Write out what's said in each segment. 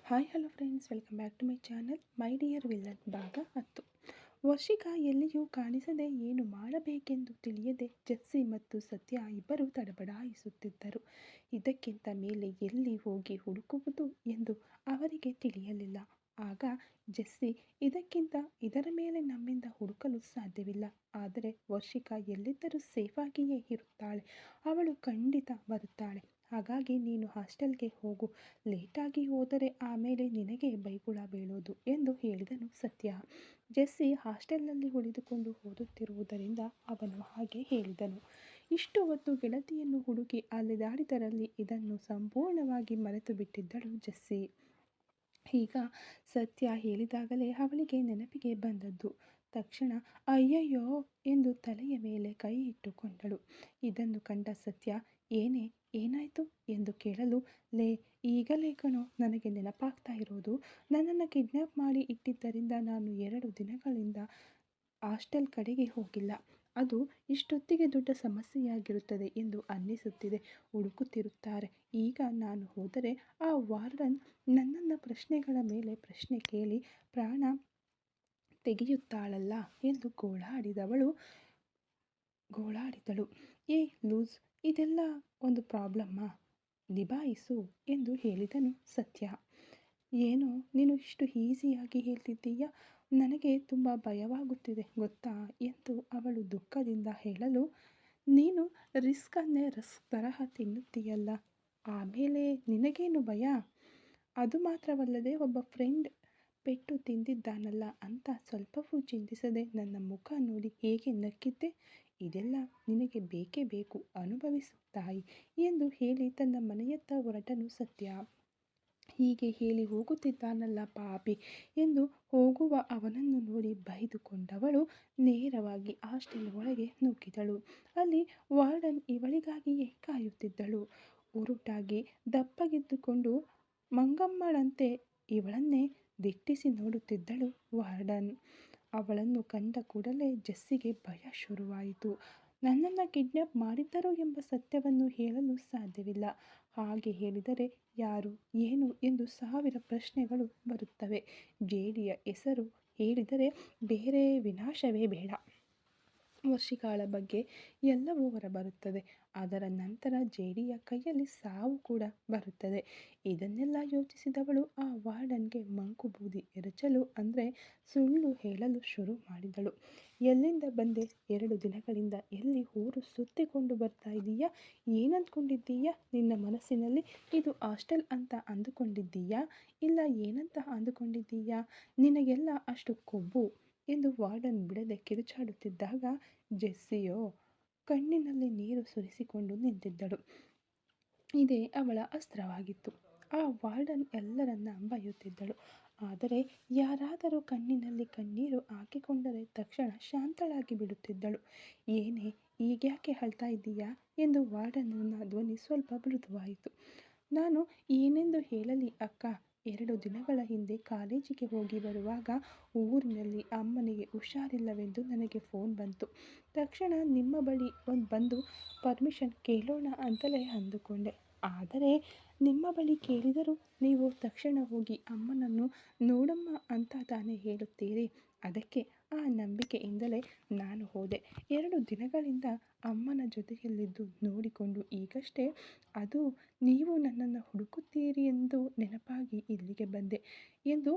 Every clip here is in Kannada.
Hi hello friends, welcome back to my channel my dear villain ಭಾಗ 10. ವರ್ಷಿಕಾ ಎಲ್ಲಿಯೂ ಕಾಣಿಸದೆ ಏನು ಮಾಡಬೇಕೆಂದು ತಿಳಿಯದೆ ಜೆಸ್ಸಿ ಮತ್ತು ಸತ್ಯ ಇಬ್ಬರು ತಡಬಡಾಯಿಸುತ್ತಿದ್ದರು. ಇದಕ್ಕಿಂತ ಮೇಲೆ ಎಲ್ಲಿ ಹೋಗಿ ಹುಡುಕುವುದು ಎಂದು ಅವರಿಗೆ ತಿಳಿಯಲಿಲ್ಲ. ಆಗ ಜೆಸ್ಸಿ, ಇದರ ಮೇಲೆ ನಮ್ಮಿಂದ ಹುಡುಕಲು ಸಾಧ್ಯವಿಲ್ಲ. ಆದರೆ ವರ್ಷಿಕಾ ಎಲ್ಲಿದ್ದರೂ ಸೇಫಾಗಿಯೇ ಇರುತ್ತಾಳೆ. ಅವಳು ಖಂಡಿತ ಬರುತ್ತಾಳೆ. ಹಾಗಾಗಿ ನೀನು ಹಾಸ್ಟೆಲ್ಗೆ ಹೋಗು. ಲೇಟಾಗಿ ಹೋದರೆ ಆಮೇಲೆ ನಿನಗೆ ಬೈಗುಳ ಬೀಳೋದು ಎಂದು ಹೇಳಿದನು ಸತ್ಯ. ಜೆಸ್ಸಿ ಹಾಸ್ಟೆಲ್ನಲ್ಲಿ ಉಳಿದುಕೊಂಡು ಓದುತ್ತಿರುವುದರಿಂದ ಅವನು ಹಾಗೆ ಹೇಳಿದನು. ಇಷ್ಟು ಹೊತ್ತು ಗೆಳತಿಯನ್ನು ಹುಡುಕಿ ಅಲೆದಾಡಿದರಲ್ಲಿ ಇದನ್ನು ಸಂಪೂರ್ಣವಾಗಿ ಮರೆತು ಬಿಟ್ಟಿದ್ದಳು ಜೆಸ್ಸಿ. ಈಗ ಸತ್ಯ ಹೇಳಿದಾಗಲೇ ಅವಳಿಗೆ ನೆನಪಿಗೆ ಬಂದದ್ದು. ತಕ್ಷಣ ಅಯ್ಯಯ್ಯೋ ಎಂದು ತಲೆಯ ಮೇಲೆ ಕೈ ಇಟ್ಟುಕೊಂಡಳು. ಇದನ್ನು ಕಂಡ ಸತ್ಯ, ಏನಾಯಿತು ಎಂದು ಕೇಳಲು, ಈಗಲೇ ಕಣೋ ನನಗೆ ನೆನಪಾಗ್ತಾ ಇರೋದು. ನನ್ನನ್ನು ಕಿಡ್ನ್ಯಾಪ್ ಮಾಡಿ ಇಟ್ಟಿದ್ದರಿಂದ ನಾನು 2 ದಿನಗಳಿಂದ ಹಾಸ್ಟೆಲ್ ಕಡೆಗೆ ಹೋಗಿಲ್ಲ. ಅದು ಇಷ್ಟೊತ್ತಿಗೆ ದೊಡ್ಡ ಸಮಸ್ಯೆಯಾಗಿರುತ್ತದೆ ಎಂದು ಅನ್ನಿಸುತ್ತಿದೆ. ಹುಡುಕುತ್ತಿರುತ್ತಾರೆ. ಈಗ ನಾನು ಹೋದರೆ ಆ ವಾರ್ಡನ್ ನನ್ನನ್ನು ಪ್ರಶ್ನೆಗಳ ಮೇಲೆ ಪ್ರಶ್ನೆ ಕೇಳಿ ಪ್ರಾಣ ತೆಗೆಯುತ್ತಾಳಲ್ಲ ಎಂದು ಗೋಳಾಡಿದಳು. ಏ ಲೂಸ್, ಇದೆಲ್ಲ ಒಂದು ಪ್ರಾಬ್ಲಮ್ಮಾ? ನಿಭಾಯಿಸು ಎಂದು ಹೇಳಿದನು ಸತ್ಯ. ಏನೋ ನೀನು ಇಷ್ಟು ಈಸಿಯಾಗಿ ಹೇಳ್ತಿದ್ದೀಯಾ, ನನಗೆ ತುಂಬ ಭಯವಾಗುತ್ತಿದೆ ಗೊತ್ತಾ ಎಂದು ಅವಳು ದುಃಖದಿಂದ ಹೇಳಲು, ನೀನು ರಿಸ್ಕನ್ನೇ ರಸ್ಕ್ ತರಹ ತಿನ್ನುತ್ತೀಯಲ್ಲ, ಆಮೇಲೆ ನಿನಗೇನು ಭಯ? ಅದು ಮಾತ್ರವಲ್ಲದೆ ಒಬ್ಬ ಫ್ರೆಂಡ್ ಪೆಟ್ಟು ತಿಂದಿದ್ದಾನಲ್ಲ ಅಂತ ಸ್ವಲ್ಪವೂ ಚಿಂತಿಸದೆ ನನ್ನ ಮುಖ ನೋಡಿ ಹೇಗೆ ನಕ್ಕಿದ್ದೆ. ಇದೆಲ್ಲ ನಿನಗೆ ಬೇಕೇ ಬೇಕು, ಅನುಭವಿಸು ತಾಯಿ ಎಂದು ಹೇಳಿ ತನ್ನ ಮನೆಯತ್ತ ಹೊರಟನು ಸತ್ಯ. ಹೀಗೆ ಹೇಳಿ ಹೋಗುತ್ತಿದ್ದಾನಲ್ಲ ಪಾಪಿ ಎಂದು ಹೋಗುವ ಅವನನ್ನು ನೋಡಿ ಬೈದುಕೊಂಡವಳು ನೇರವಾಗಿ ಹಾಸ್ಟೆಲ್ ಒಳಗೆ ನುಗ್ಗಿದಳು. ಅಲ್ಲಿ ವಾರ್ಡನ್ ಇವಳಿಗಾಗಿಯೇ ಕಾಯುತ್ತಿದ್ದಳು. ಉರುಟಾಗಿ ದಪ್ಪಗಿದ್ದುಕೊಂಡು ಮಂಗಮ್ಮಳಂತೆ ಇವಳನ್ನೇ ದಿಟ್ಟಿಸಿ ನೋಡುತ್ತಿದ್ದಳು ವಾರ್ಡನ್. ಅವಳನ್ನು ಕಂಡ ಕೂಡಲೇ ಜೆಸ್ಸಿಗೆ ಭಯ ಶುರುವಾಯಿತು. ನನ್ನನ್ನು ಕಿಡ್ನ್ಯಾಪ್ ಮಾಡಿದ್ದರು ಎಂಬ ಸತ್ಯವನ್ನು ಹೇಳಲು ಸಾಧ್ಯವಿಲ್ಲ. ಹಾಗೆ ಹೇಳಿದರೆ ಯಾರು, ಏನು ಎಂದು 1000 ಪ್ರಶ್ನೆಗಳು ಬರುತ್ತವೆ. ಜೇಡಿಯ ಹೆಸರು ಹೇಳಿದರೆ ಬೇರೆ ವಿನಾಶವೇ ಬೇಡ. ವರ್ಷಿಕಾಳ ಬಗ್ಗೆ ಎಲ್ಲವೂ ಹೊರಬರುತ್ತದೆ. ಅದರ ನಂತರ ಜೇಡಿಯ ಕೈಯಲ್ಲಿ ಸಾವು ಕೂಡ ಬರುತ್ತದೆ. ಇದನ್ನೆಲ್ಲ ಯೋಚಿಸಿದವಳು ಆ ವಾರ್ಡನ್ಗೆ ಮಂಕು ಬೂದಿ ಎರಚಲು ಅಂದರೆ ಸುಳ್ಳು ಹೇಳಲು ಶುರು ಮಾಡಿದಳು. ಎಲ್ಲಿಂದ ಬಂದೆ? 2 ದಿನಗಳಿಂದ ಎಲ್ಲಿ ಊರು ಸುತ್ತಿಕೊಂಡು ಬರ್ತಾ ಇದೀಯಾ? ಏನಂದ್ಕೊಂಡಿದ್ದೀಯಾ ನಿನ್ನ ಮನಸ್ಸಿನಲ್ಲಿ? ಇದು ಹಾಸ್ಟೆಲ್ ಅಂತ ಅಂದುಕೊಂಡಿದ್ದೀಯಾ, ಇಲ್ಲ ಏನಂತ ಅಂದುಕೊಂಡಿದ್ದೀಯಾ? ನಿನಗೆಲ್ಲ ಅಷ್ಟು ಕೊಬ್ಬು ಎಂದು ವಾರ್ಡನ್ ಬಿಡದೆ ಕಿರುಚಾಡುತ್ತಿದ್ದಾಗ ಜೆಸ್ಸಿಯೋ ಕಣ್ಣಿನಲ್ಲಿ ನೀರು ಸುರಿಸಿಕೊಂಡು ನಿಂತಿದ್ದಳು. ಇದೇ ಅವಳ ಅಸ್ತ್ರವಾಗಿತ್ತು. ಆ ವಾರ್ಡನ್ ಎಲ್ಲರನ್ನ ಬೈಯುತ್ತಿದ್ದಳು. ಆದರೆ ಯಾರಾದರೂ ಕಣ್ಣಿನಲ್ಲಿ ಕಣ್ಣೀರು ಹಾಕಿಕೊಂಡರೆ ತಕ್ಷಣ ಶಾಂತಳಾಗಿ ಬಿಡುತ್ತಿದ್ದಳು. ಏನೇ, ಈಗ್ಯಾಕೆ ಅಳ್ತಾ ಇದ್ದೀಯಾ ಎಂದು ವಾರ್ಡನ್ನ ಧ್ವನಿ ಸ್ವಲ್ಪ ಮೃದುವಾಯಿತು. ನಾನು ಏನೆಂದು ಹೇಳಲಿ ಅಕ್ಕ, 2 ದಿನಗಳ ಹಿಂದೆ ಕಾಲೇಜಿಗೆ ಹೋಗಿ ಬರುವಾಗ ಊರಿನಲ್ಲಿ ಅಮ್ಮನಿಗೆ ಹುಷಾರಿಲ್ಲವೆಂದು ನನಗೆ ಫೋನ್ ಬಂತು. ತಕ್ಷಣ ನಿಮ್ಮ ಬಳಿ ಬಂದು ಪರ್ಮಿಷನ್ ಕೇಳೋಣ ಅಂತಲೇ ಅಂದುಕೊಂಡೆ. ಆದರೆ ನಿಮ್ಮ ಬಳಿ ಕೇಳಿದರೂ ನೀವು ತಕ್ಷಣ ಹೋಗಿ ಅಮ್ಮನನ್ನು ನೋಡಮ್ಮ ಅಂತ ತಾನೇ ಹೇಳುತ್ತೀರಿ. ಅದಕ್ಕೆ ಆ ನಂಬಿಕೆಯಿಂದಲೇ ನಾನು ಹೋದೆ. 2 ದಿನಗಳಿಂದ ಅಮ್ಮನ ಜೊತೆಯಲ್ಲಿದ್ದು ನೋಡಿಕೊಂಡು ಈಗಷ್ಟೇ ಅದು ನೀವು ನನ್ನನ್ನು ಹುಡುಕುತ್ತೀರಿ ಎಂದು ನೆನಪಾಗಿ ಇಲ್ಲಿಗೆ ಬಂದೆ ಎಂದು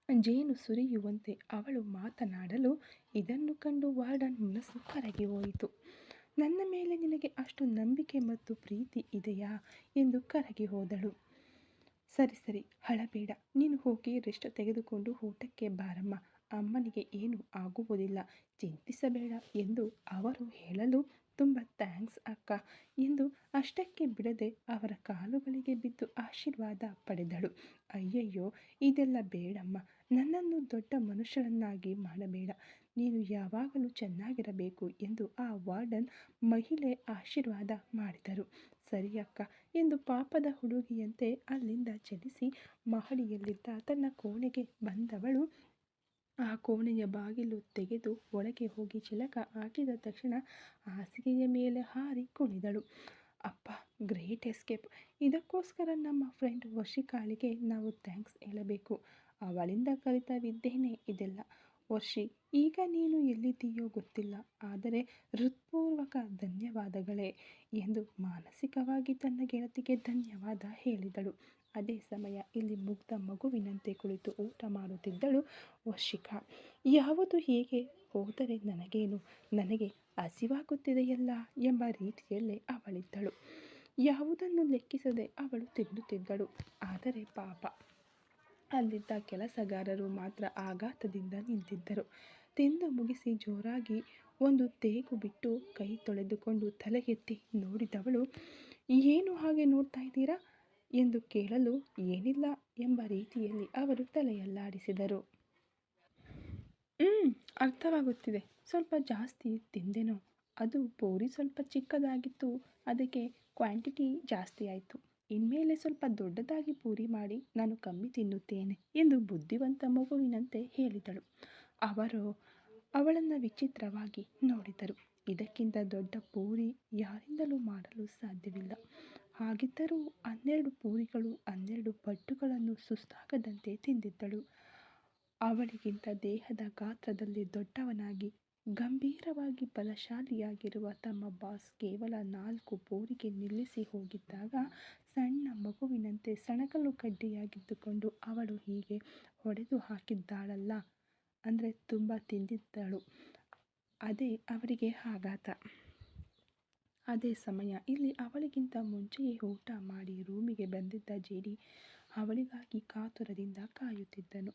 ಜೇನು ಸುರಿಯುವಂತೆ ಅವಳು ಮಾತನಾಡಲು ಇದನ್ನು ಕಂಡು ವಾರ್ಡನ್ ಮನಸ್ಸು ಕರಗಿ ಹೋಯಿತು. ನನ್ನ ಮೇಲೆ ನಿನಗೆ ಅಷ್ಟು ನಂಬಿಕೆ ಮತ್ತು ಪ್ರೀತಿ ಇದೆಯಾ ಎಂದು ಕರಗಿ ಹೋದಳು. ಸರಿ ಅಳಬೇಡ, ನೀನು ಹೋಗಿ ರೆಸ್ಟ್ ತೆಗೆದುಕೊಂಡು ಊಟಕ್ಕೆ ಬಾರಮ್ಮ, ಅಮ್ಮನಿಗೆ ಏನೂ ಆಗುವುದಿಲ್ಲ, ಚಿಂತಿಸಬೇಡ ಎಂದು ಅವರು ಹೇಳಲು, ತುಂಬ ಥ್ಯಾಂಕ್ಸ್ ಅಕ್ಕ ಎಂದು ಅಷ್ಟಕ್ಕೆ ಬಿಡದೆ ಅವರ ಕಾಲುಗಳಿಗೆ ಬಿದ್ದು ಆಶೀರ್ವಾದ ಪಡೆದಳು. ಅಯ್ಯಯ್ಯೋ, ಇದೆಲ್ಲ ಬೇಡಮ್ಮ, ನನ್ನನ್ನು ದೊಡ್ಡ ಮನುಷ್ಯಳನ್ನಾಗಿ ಮಾಡಬೇಡ, ನೀನು ಯಾವಾಗಲೂ ಚೆನ್ನಾಗಿರಬೇಕು ಎಂದು ಆ ವಾರ್ಡನ್ ಮಹಿಳೆ ಆಶೀರ್ವಾದ ಮಾಡಿದರು. ಸರಿ ಅಕ್ಕ ಎಂದು ಪಾಪದ ಹುಡುಗಿಯಂತೆ ಅಲ್ಲಿಂದ ಚಲಿಸಿ ಮಹಡಿಯಲ್ಲಿದ್ದ ತನ್ನ ಕೋಣೆಗೆ ಬಂದವಳು ಆ ಕೋಣೆಯ ಬಾಗಿಲು ತೆಗೆದು ಒಳಗೆ ಹೋಗಿ ಚಿಲಕ ಹಾಕಿದ ತಕ್ಷಣ ಹಾಸಿಗೆಯ ಮೇಲೆ ಹಾರಿ ಕುಣಿದಳು. ಅಪ್ಪ, ಗ್ರೇಟ್ ಎಸ್ಕೇಪ್. ಇದಕ್ಕೋಸ್ಕರ ನಮ್ಮ ಫ್ರೆಂಡ್ ವರ್ಷಿಕಾಳಿಗೆ ನಾವು ಥ್ಯಾಂಕ್ಸ್ ಹೇಳಬೇಕು. ಅವಳಿಂದ ಕಲಿತ ವಿದ್ಯೆನೇ ಇದೆಲ್ಲ. ವರ್ಷಿ, ಈಗ ನೀನು ಎಲ್ಲಿದ್ದೀಯೋ ಗೊತ್ತಿಲ್ಲ, ಆದರೆ ಹೃತ್ಪೂರ್ವಕ ಧನ್ಯವಾದಗಳೇ ಎಂದು ಮಾನಸಿಕವಾಗಿ ತನ್ನ ಗೆಳತಿಗೆ ಧನ್ಯವಾದ ಹೇಳಿದಳು. ಅದೇ ಸಮಯ ಇಲ್ಲಿ ಮುಗ್ಧ ಮಗುವಿನಂತೆ ಕುಳಿತು ಊಟ ಮಾಡುತ್ತಿದ್ದಳು ವರ್ಷಿಕಾ. ಯಾವುದು ಹೇಗೆ ಹೋದರೆ ನನಗೇನು, ನನಗೆ ಹಸಿವಾಗುತ್ತಿದೆಯಲ್ಲ ಎಂಬ ರೀತಿಯಲ್ಲೇ ಅವಳಿದ್ದಳು. ಯಾವುದನ್ನು ಲೆಕ್ಕಿಸದೆ ಅವಳು ತಿನ್ನುತ್ತಿದ್ದಳು. ಆದರೆ ಪಾಪ, ಅಲ್ಲಿದ್ದ ಕೆಲಸಗಾರರು ಮಾತ್ರ ಆಘಾತದಿಂದ ನಿಂತಿದ್ದರು. ತಿಂದು ಮುಗಿಸಿ ಜೋರಾಗಿ ಒಂದು ತೇಗು ಬಿಟ್ಟು ಕೈ ತೊಳೆದುಕೊಂಡು ತಲೆ ಎತ್ತಿ ನೋಡಿದವಳು, ಏನು ಹಾಗೆ ನೋಡ್ತಾ ಇದ್ದೀರಾ ಎಂದು ಕೇಳಲು, ಏನಿಲ್ಲ ಎಂಬ ರೀತಿಯಲ್ಲಿ ಅವರು ತಲೆಯಲ್ಲಾಡಿಸಿದರು. ಅರ್ಥವಾಗುತ್ತಿದೆ, ಸ್ವಲ್ಪ ಜಾಸ್ತಿ ತಿಂದೆನೋ. ಅದು ಪೂರಿ ಸ್ವಲ್ಪ ಚಿಕ್ಕದಾಗಿತ್ತು, ಅದಕ್ಕೆ ಕ್ವಾಂಟಿಟಿ ಜಾಸ್ತಿ ಆಯಿತು. ಇನ್ಮೇಲೆ ಸ್ವಲ್ಪ ದೊಡ್ಡದಾಗಿ ಪೂರಿ ಮಾಡಿ ನಾನು ಕಮ್ಮಿ ತಿನ್ನುತ್ತೇನೆ ಎಂದು ಬುದ್ಧಿವಂತ ಮಗುವಿನಂತೆ ಹೇಳಿದಳು. ಅವರು ಅವಳನ್ನು ವಿಚಿತ್ರವಾಗಿ ನೋಡಿದರು. ಇದಕ್ಕಿಂತ ದೊಡ್ಡ ಪೂರಿ ಯಾರಿಂದಲೂ ಮಾಡಲು ಸಾಧ್ಯವಿಲ್ಲ. ಹಾಗಿದ್ದರೂ 12 ಪೂರಿಗಳು 12 ಪಡ್ಡುಗಳನ್ನು ಸುಸ್ತಾಗದಂತೆ ತಿಂದಿದ್ದಳು. ಅವಳಿಗಿಂತ ದೇಹದ ಗಾತ್ರದಲ್ಲಿ ದೊಡ್ಡವನಾಗಿ ಗಂಭೀರವಾಗಿ ಬಲಶಾಲಿಯಾಗಿರುವ ತಮ್ಮ ಬಾಸ್ ಕೇವಲ 4 ಪೂರಿಗೆ ನಿಲ್ಲಿಸಿ ಹೋಗಿದ್ದಾಗ ಸಣ್ಣ ಮಗುವಿನಂತೆ ಸಣಕಲು ಕಡ್ಡಿಯಾಗಿದ್ದುಕೊಂಡು ಅವಳು ಹೀಗೆ ಹೊಡೆದು ಹಾಕಿದ್ದಾಳಲ್ಲ, ಅಂದರೆ ತುಂಬ ತಿಂದಿದ್ದಳು. ಅದೇ ಅವರಿಗೆ ಆಘಾತ. ಅದೇ ಸಮಯ ಇಲ್ಲಿ ಅವಳಿಗಿಂತ ಮುಂಚೆಯೇ ಊಟ ಮಾಡಿ ರೂಮಿಗೆ ಬಂದಿದ್ದ ಜೇಡಿ ಅವಳಿಗಾಗಿ ಕಾತುರದಿಂದ ಕಾಯುತ್ತಿದ್ದನು.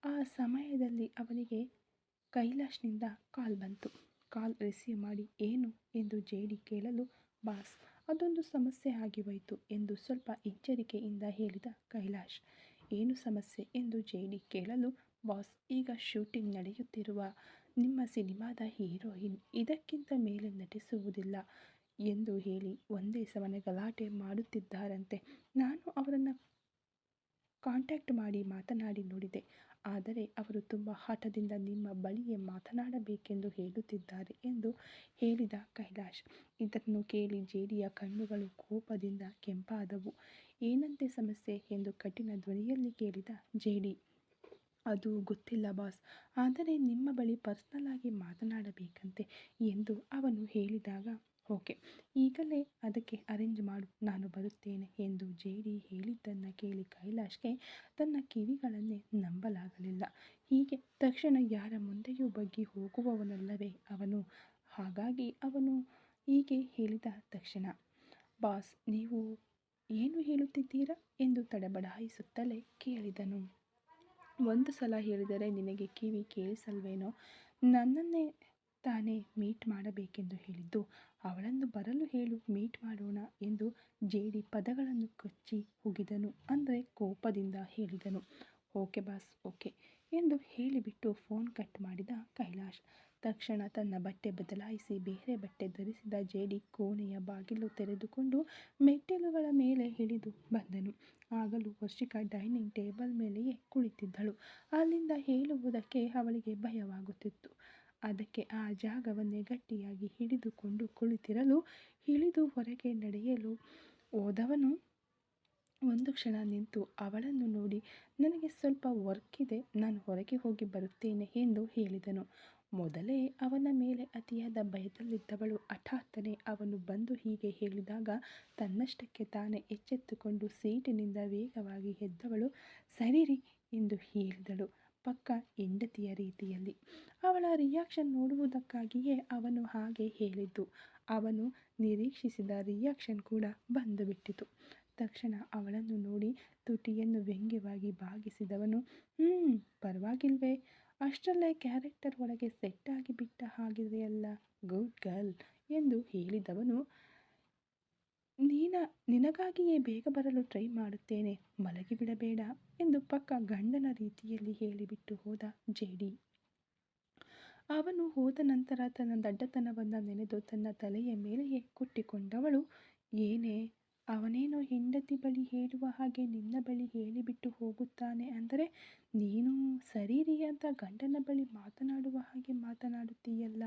ಆ ಸಮಯದಲ್ಲಿ ಅವನಿಗೆ ಕೈಲಾಶ್ನಿಂದ ಕಾಲ್ ಬಂತು. ಕಾಲ್ ರಿಸೀವ್ ಮಾಡಿ, ಏನು ಎಂದು ಜೇಡಿ ಕೇಳಲು, ಬಾಸ್, ಅದೊಂದು ಸಮಸ್ಯೆ ಆಗಿ ಹೋಯಿತು ಎಂದು ಸ್ವಲ್ಪ ಎಚ್ಚರಿಕೆಯಿಂದ ಹೇಳಿದ ಕೈಲಾಶ್. ಏನು ಸಮಸ್ಯೆ ಎಂದು ಜೇಡಿ ಕೇಳಲು, ಬಾಸ್, ಈಗ ಶೂಟಿಂಗ್ ನಡೆಯುತ್ತಿರುವ ನಿಮ್ಮ ಸಿನಿಮಾದ ಹೀರೋಯಿನ್ ಇದಕ್ಕಿಂತ ಮೇಲೆ ನಟಿಸುವುದಿಲ್ಲ ಎಂದು ಹೇಳಿ ಒಂದೇ ಸಮನೆ ಗಲಾಟೆ ಮಾಡುತ್ತಿದ್ದಾರಂತೆ. ನಾನು ಅವರನ್ನು ಕಾಂಟ್ಯಾಕ್ಟ್ ಮಾಡಿ ಮಾತನಾಡಿ ನೋಡಿದೆ, ಆದರೆ ಅವರು ತುಂಬ ಹಠದಿಂದ ನಿಮ್ಮ ಬಳಿಯೇ ಮಾತನಾಡಬೇಕೆಂದು ಹೇಳುತ್ತಿದ್ದಾರೆ ಎಂದು ಹೇಳಿದ ಕೈಲಾಶ್. ಇದನ್ನು ಕೇಳಿ ಜೇಡಿಯ ಕಣ್ಣುಗಳು ಕೋಪದಿಂದ ಕೆಂಪಾದವು. ಏನಂತೆ ಸಮಸ್ಯೆ ಎಂದು ಕಠಿಣ ಧ್ವನಿಯಲ್ಲಿ ಕೇಳಿದ ಜೇಡಿ. ಅದು ಗೊತ್ತಿಲ್ಲ ಬಾಸ್, ಆದರೆ ನಿಮ್ಮ ಬಳಿ ಪರ್ಸನಲ್ ಆಗಿ ಮಾತನಾಡಬೇಕಂತೆ ಎಂದು ಅವನು ಹೇಳಿದಾಗ, ಓಕೆ, ಈಗಲೇ ಅದಕ್ಕೆ ಅರೇಂಜ್ ಮಾಡು, ನಾನು ಬರುತ್ತೇನೆ ಎಂದು ಜೇಡಿ ಹೇಳಿದ್ದನ್ನು ಕೇಳಿ ಕೈಲಾಶ್ಗೆ ತನ್ನ ಕಿವಿಗಳನ್ನೇ ನಂಬಲಾಗಲಿಲ್ಲ. ಹೀಗೆ ತಕ್ಷಣ ಯಾರ ಮುಂದೆಯೂ ಬಗ್ಗಿ ಹೋಗುವವನಲ್ಲವೇ ಅವನು. ಹಾಗಾಗಿ ಅವನು ಹೀಗೆ ಹೇಳಿದ ತಕ್ಷಣ, ಬಾಸ್, ನೀವು ಏನು ಹೇಳುತ್ತಿದ್ದೀರಾ ಎಂದು ತಡಬಡಾಯಿಸುತ್ತಲೇ ಕೇಳಿದನು. ಒಂದು ಸಲ ಹೇಳಿದರೆ ನಿನಗೆ ಕಿವಿ ಕೇಳಿಸಲ್ವೇನೋ? ನನ್ನನ್ನೇ ತಾನೇ ಮೀಟ್ ಮಾಡಬೇಕೆಂದು ಹೇಳಿದ್ದು. ಅವಳನ್ನು ಬರಲು ಹೇಳು, ಮೀಟ್ ಮಾಡೋಣ ಎಂದು ಜೇಡಿ ಪದಗಳನ್ನು ಕಚ್ಚಿ ಹುಗಿದನು. ಅಂದರೆ ಕೋಪದಿಂದ ಹೇಳಿದನು. ಓಕೆ ಬಾಸ್, ಓಕೆ ಎಂದು ಹೇಳಿಬಿಟ್ಟು ಫೋನ್ ಕಟ್ ಮಾಡಿದ ಕೈಲಾಶ್. ತಕ್ಷಣ ತನ್ನ ಬಟ್ಟೆ ಬದಲಾಯಿಸಿ ಬೇರೆ ಬಟ್ಟೆ ಧರಿಸಿದ ಜೇಡಿ ಕೋಣೆಯ ಬಾಗಿಲು ತೆರೆದುಕೊಂಡು ಮೆಟ್ಟಿಲುಗಳ ಮೇಲೆ ಇಳಿದು ಬಂದನು. ಆಗಲೂ ವರ್ಷಿಕಾ ಡೈನಿಂಗ್ ಟೇಬಲ್ ಮೇಲೆಯೇ ಕುಳಿತಿದ್ದಳು. ಅಲ್ಲಿಂದ ಹೇಳುವುದಕ್ಕೆ ಅವಳಿಗೆ ಭಯವಾಗುತ್ತಿತ್ತು. ಅದಕ್ಕೆ ಆ ಜಾಗವನ್ನೇ ಗಟ್ಟಿಯಾಗಿ ಹಿಡಿದುಕೊಂಡು ಕುಳಿತಿರಲು, ಇಳಿದು ಹೊರಗೆ ನಡೆಯಲು ಹೋದವನು ಒಂದು ಕ್ಷಣ ನಿಂತು ಅವಳನ್ನು ನೋಡಿ, ನನಗೆ ಸ್ವಲ್ಪ ವರ್ಕ್ ಇದೆ, ನಾನು ಹೊರಗೆ ಹೋಗಿ ಬರುತ್ತೇನೆ ಎಂದು ಹೇಳಿದನು. ಮೊದಲೇ ಅವನ ಮೇಲೆ ಅತಿಯಾದ ಭಯದಲ್ಲಿದ್ದವಳು ಹಠಾತ್ತನೆ ಅವನು ಬಂದು ಹೀಗೆ ಹೇಳಿದಾಗ ತನ್ನಷ್ಟಕ್ಕೆ ತಾನೇ ಎಚ್ಚೆತ್ತುಕೊಂಡು ಸೀಟಿನಿಂದ ವೇಗವಾಗಿ ಎದ್ದವಳು, ಸರಿರಿ ಎಂದು ಹೇಳಿದಳು, ಪಕ್ಕ ಹೆಂಡತಿಯ ರೀತಿಯಲ್ಲಿ. ಅವಳ ರಿಯಾಕ್ಷನ್ ನೋಡುವುದಕ್ಕಾಗಿಯೇ ಅವನು ಹಾಗೆ ಹೇಳಿದ್ದು. ಅವನು ನಿರೀಕ್ಷಿಸಿದ ರಿಯಾಕ್ಷನ್ ಕೂಡ ಬಂದುಬಿಟ್ಟಿತು. ತಕ್ಷಣ ಅವಳನ್ನು ನೋಡಿ ತುಟಿಯನ್ನು ವ್ಯಂಗ್ಯವಾಗಿ ಬಾಗಿಸಿದವನು, ಪರವಾಗಿಲ್ವೇ, ಅಷ್ಟರಲ್ಲೇ ಕ್ಯಾರೆಕ್ಟರ್ ಒಳಗೆ ಸೆಟ್ ಆಗಿಬಿಟ್ಟ ಹಾಗಿದೆಯಲ್ಲ, ಗುಡ್ ಗರ್ಲ್ ಎಂದು ಹೇಳಿದವನು, ನಿನಗಾಗಿಯೇ ಬೇಗ ಬರಲು ಟ್ರೈ ಮಾಡುತ್ತೇನೆ, ಮಲಗಿಬಿಡಬೇಡ ಎಂದು ಪಕ್ಕ ಗಂಡನ ರೀತಿಯಲ್ಲಿ ಹೇಳಿಬಿಟ್ಟು ಹೋದ ಜೇಡಿ. ಅವನು ಹೋದ ನಂತರ ತನ್ನ ದಡ್ಡತನವನ್ನು ನೆನೆದು ತನ್ನ ತಲೆಯ ಮೇಲೆಯೇ ಕುಟ್ಟಿಕೊಂಡವಳು, ಏನೇ, ಅವನೇನೋ ಹೆಂಡತಿ ಬಳಿ ಹೇಳುವ ಹಾಗೆ ನಿನ್ನ ಬಳಿ ಹೇಳಿಬಿಟ್ಟು ಹೋಗುತ್ತಾನೆ ಅಂದರೆ ನೀನು ಸರಿರಿ ಅಂತ ಗಂಡನ ಬಳಿ ಮಾತನಾಡುವ ಹಾಗೆ ಮಾತನಾಡುತ್ತೀಯಲ್ಲ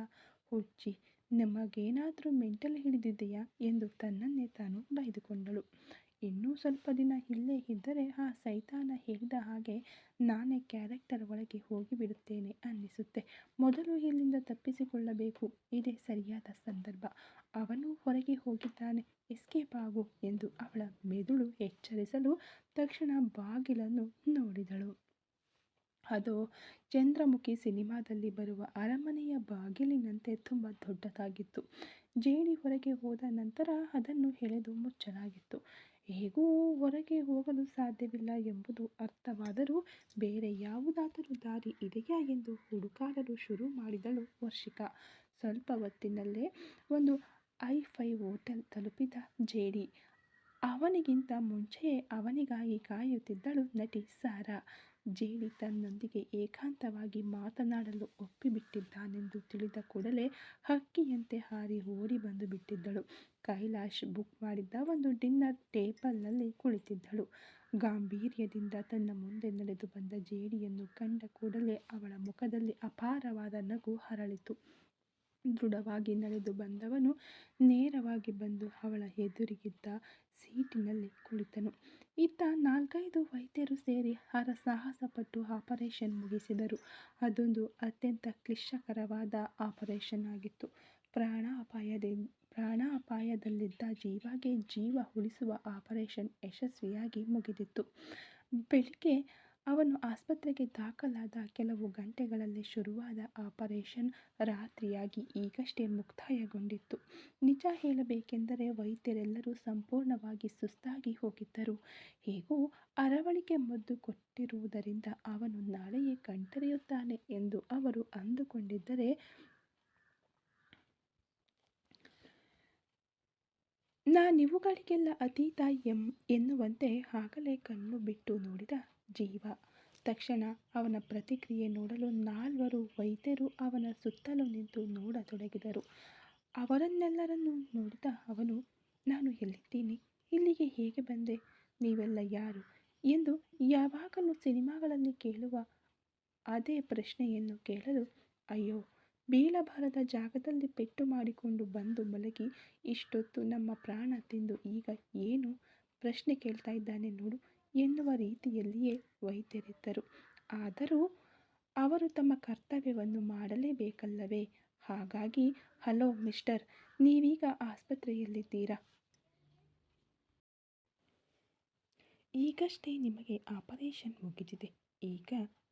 ಹುಚ್ಚಿ, ನಿಮಗೇನಾದರೂ ಮೆಂಟಲ್ ಹಿಡಿದಿದೆಯಾ ಎಂದು ತನ್ನನ್ನೇ ತಾನು ಬೈದುಕೊಂಡಳು. ಇನ್ನೂ ಸ್ವಲ್ಪ ದಿನ ಇಲ್ಲೇ ಇದ್ದರೆ ಆ ಸೈತಾನ ಹೇಳಿದ ಹಾಗೆ ನಾನೇ ಕ್ಯಾರೆಕ್ಟರ್ ಒಳಗೆ ಹೋಗಿಬಿಡುತ್ತೇನೆ ಅನ್ನಿಸುತ್ತೆ. ಮೊದಲು ಇಲ್ಲಿಂದ ತಪ್ಪಿಸಿಕೊಳ್ಳಬೇಕು. ಇದೇ ಸರಿಯಾದ ಸಂದರ್ಭ. ಅವನು ಹೊರಗೆ ಹೋಗಿದ್ದಾನೆ, ಎಸ್ಕೇಪ್ ಆಗು ಎಂದು ಅವಳ ಮೆದುಳು ಎಚ್ಚರಿಸಲು ತಕ್ಷಣ ಬಾಗಿಲನ್ನು ನೋಡಿದಳು. ಅದು ಚಂದ್ರಮುಖಿ ಸಿನಿಮಾದಲ್ಲಿ ಬರುವ ಅರಮನೆಯ ಬಾಗಿಲಿನಂತೆ ತುಂಬ ದೊಡ್ಡದಾಗಿತ್ತು. ಜೇಡಿ ಹೊರಗೆ ಹೋದ ನಂತರ ಅದನ್ನು ಎಳೆದು ಮುಚ್ಚಲಾಗಿತ್ತು. ಹೇಗೂ ಹೊರಗೆ ಹೋಗಲು ಸಾಧ್ಯವಿಲ್ಲ ಎಂಬುದು ಅರ್ಥವಾದರೂ ಬೇರೆ ಯಾವುದಾದರೂ ದಾರಿ ಇದೆಯಾ ಎಂದು ಹುಡುಕಾಡಲು ಶುರು ಮಾಡಿದಳು ವರ್ಷಿಕಾ. ಸ್ವಲ್ಪ ಹೊತ್ತಿನಲ್ಲೇ ಒಂದು ಹೈ-ಫೈ ಹೋಟೆಲ್ ತಲುಪಿದ ಜೇಡಿ. ಅವನಿಗಿಂತ ಮುಂಚೆಯೇ ಅವನಿಗಾಗಿ ಕಾಯುತ್ತಿದ್ದಳು ನಟಿ ಸಾರಾ. ಜೇಡಿ ತನ್ನೊಂದಿಗೆ ಏಕಾಂತವಾಗಿ ಮಾತನಾಡಲು ಒಪ್ಪಿಬಿಟ್ಟಿದ್ದಾನೆಂದು ತಿಳಿದ ಕೂಡಲೇ ಹಕ್ಕಿಯಂತೆ ಹಾರಿ ಓಡಿ ಬಂದು ಬಿಟ್ಟಿದ್ದಳು. ಕೈಲಾಶ್ ಬುಕ್ ಮಾಡಿದ್ದ ಒಂದು ಡಿನ್ನರ್ ಟೇಬಲ್ನಲ್ಲಿ ಕುಳಿತಿದ್ದಳು. ಗಾಂಭೀರ್ಯದಿಂದ ತನ್ನ ಮುಂದೆ ನಡೆದು ಬಂದ ಜೇಡಿಯನ್ನು ಕಂಡ ಕೂಡಲೇ ಅವಳ ಮುಖದಲ್ಲಿ ಅಪಾರವಾದ ನಗು ಅರಳಿತು. ದೃಢವಾಗಿ ನಡೆದು ಬಂದವನು ನೇರವಾಗಿ ಬಂದು ಅವಳ ಎದುರಿಗಿದ್ದ ಸೀಟಿನಲ್ಲಿ ಕುಳಿತನು. ಇತ್ತ 4-5 ವೈದ್ಯರು ಸೇರಿ ಹರಸಾಹಸಪಟ್ಟು ಆಪರೇಷನ್ ಮುಗಿಸಿದರು. ಅದೊಂದು ಅತ್ಯಂತ ಕ್ಲಿಷ್ಟಕರವಾದ ಆಪರೇಷನ್ ಆಗಿತ್ತು. ಪ್ರಾಣಾಪಾಯದಲ್ಲಿದ್ದ ಜೀವಾಗೆ ಜೀವ ಉಳಿಸುವ ಆಪರೇಷನ್ ಯಶಸ್ವಿಯಾಗಿ ಮುಗಿದಿತ್ತು. ಬೆಳಿಗ್ಗೆ ಅವನು ಆಸ್ಪತ್ರೆಗೆ ದಾಖಲಾದ ಕೆಲವು ಗಂಟೆಗಳಲ್ಲೇ ಶುರುವಾದ ಆಪರೇಷನ್ ರಾತ್ರಿಯಾಗಿ ಈಗಷ್ಟೇ ಮುಕ್ತಾಯಗೊಂಡಿತ್ತು. ನಿಜ ಹೇಳಬೇಕೆಂದರೆ ವೈದ್ಯರೆಲ್ಲರೂ ಸಂಪೂರ್ಣವಾಗಿ ಸುಸ್ತಾಗಿ ಹೋಗಿದ್ದರು. ಹೇಗೂ ಅರವಳಿಕೆ ಮದ್ದು ಕೊಟ್ಟಿರುವುದರಿಂದ ಅವನು ನಾಳೆಯೇ ಕಣ್ತೆರೆಯುತ್ತಾನೆ ಎಂದು ಅವರು ಅಂದುಕೊಂಡಿದ್ದರೆ ನಾನಿವುಗಳಿಗೆಲ್ಲ ಅತೀತ ಎನ್ನುವಂತೆ ಆಗಲೇ ಕಣ್ಣು ಬಿಟ್ಟು ನೋಡಿದ ಜೀವ. ತಕ್ಷಣ ಅವನ ಪ್ರತಿಕ್ರಿಯೆ ನೋಡಲು 4 ವೈದ್ಯರು ಅವನ ಸುತ್ತಲೂ ನಿಂತು ನೋಡತೊಡಗಿದರು. ಅವರನ್ನೆಲ್ಲರನ್ನೂ ನೋಡಿದ ಅವನು, ನಾನು ಎಲ್ಲಿದ್ದೀನಿ, ಇಲ್ಲಿಗೆ ಹೇಗೆ ಬಂದೆ, ನೀವೆಲ್ಲ ಯಾರು ಎಂದು ಯಾವಾಗಲೂ ಸಿನಿಮಾಗಳಲ್ಲಿ ಕೇಳುವ ಅದೇ ಪ್ರಶ್ನೆಯನ್ನು ಕೇಳಲು, ಅಯ್ಯೋ, ಬೀಳಬಾರದ ಜಾಗದಲ್ಲಿ ಪೆಟ್ಟು ಮಾಡಿಕೊಂಡು ಬಂದು ಮಲಗಿ ಇಷ್ಟೊತ್ತು ನಮ್ಮ ಪ್ರಾಣ ತಿಂದು ಈಗ ಏನು ಪ್ರಶ್ನೆ ಕೇಳ್ತಾ ಇದ್ದಾನೆ ನೋಡು ಎನ್ನುವ ರೀತಿಯಲ್ಲಿಯೇ ವೈದ್ಯರಿದ್ದರು. ಆದರೂ ಅವರು ತಮ್ಮ ಕರ್ತವ್ಯವನ್ನು ಮಾಡಲೇಬೇಕಲ್ಲವೇ? ಹಾಗಾಗಿ, ಹಲೋ ಮಿಸ್ಟರ್, ನೀವೀಗ ಆಸ್ಪತ್ರೆಯಲ್ಲಿದ್ದೀರಾ? ಈಗಷ್ಟೇ ನಿಮಗೆ ಆಪರೇಷನ್ ಮುಗಿದಿದೆ. ಈಗ